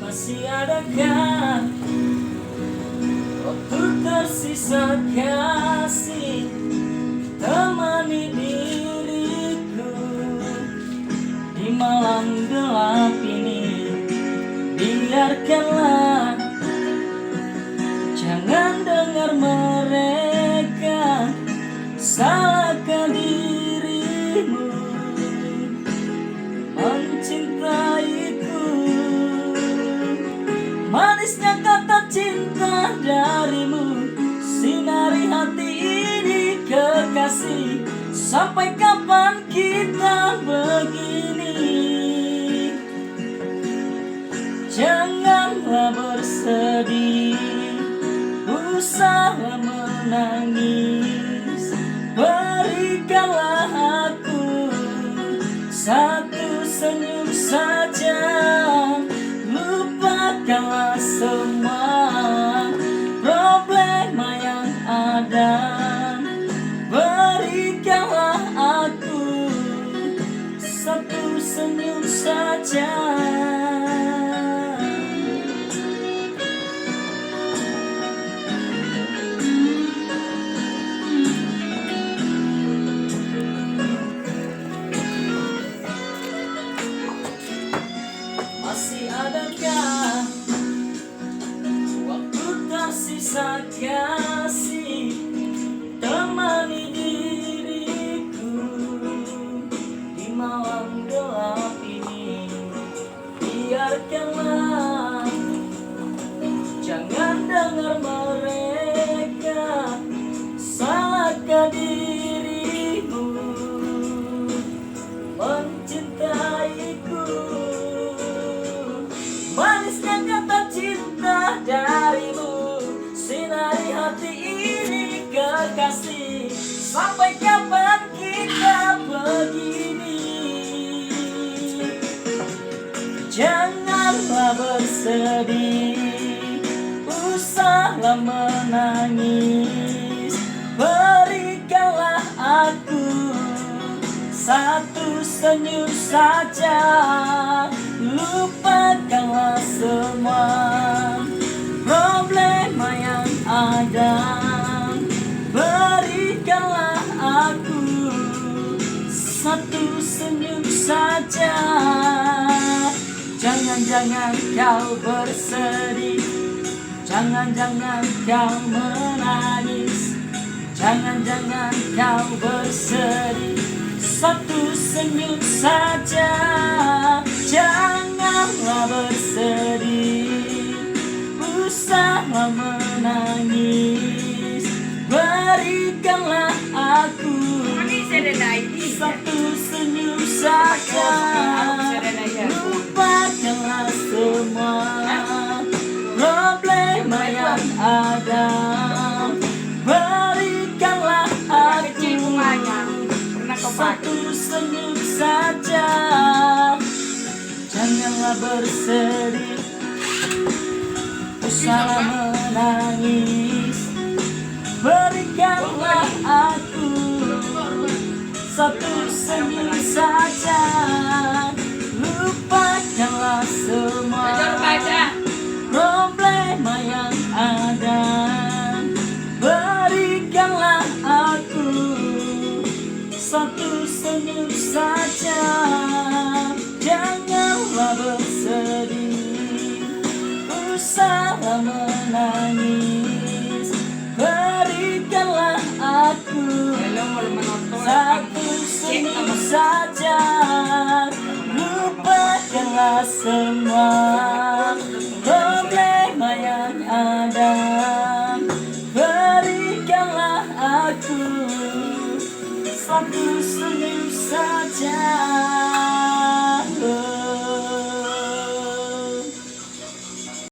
Masih adakah waktu tersisa kasih, temani diriku di malam gelap ini. Biarkanlah, jangan dengar mereka salahkan dirimu mencintaiku. Manisnya kata cinta darimu, sinari hati ini kekasih. Sampai kapan kita begini? Janganlah bersedih, usahlah menangis. Berikanlah aku satu senyum saja, lupakanlah semua problema yang ada. Berikanlah aku satu senyum saja. Masih adakah waktu tersisa kasih, temani diriku di malam gelap ini. Biarkanlah, jangan dengar mereka salahkan dirimu mencintaiku. Manisnya kata cinta darimu, sinari hati ini kekasih. Sampai kapan kita begini? Janganlah bersedih, usahlah menangis. Berikanlah aku satu senyum saja, lupakanlah semua problema yang ada. Berikanlah aku satu senyum saja. Jangan-jangan kau bersedih, jangan-jangan kau menangis, jangan-jangan kau bersedih. Satu senyum saja, janganlah bersedih, usahlah menangis. Berikanlah aku satu senyum saja, lupakanlah semua problema yang ada. Berikanlah aku satu senyum saja, janganlah bersedih, usahlah menangis. Berikanlah aku satu senyum saja, lupakanlah semua problema yang ada. Berikanlah aku satu senyum saja, janganlah bersedih, usahlah menangis. Berikanlah aku satu senyum saja, lupakanlah semua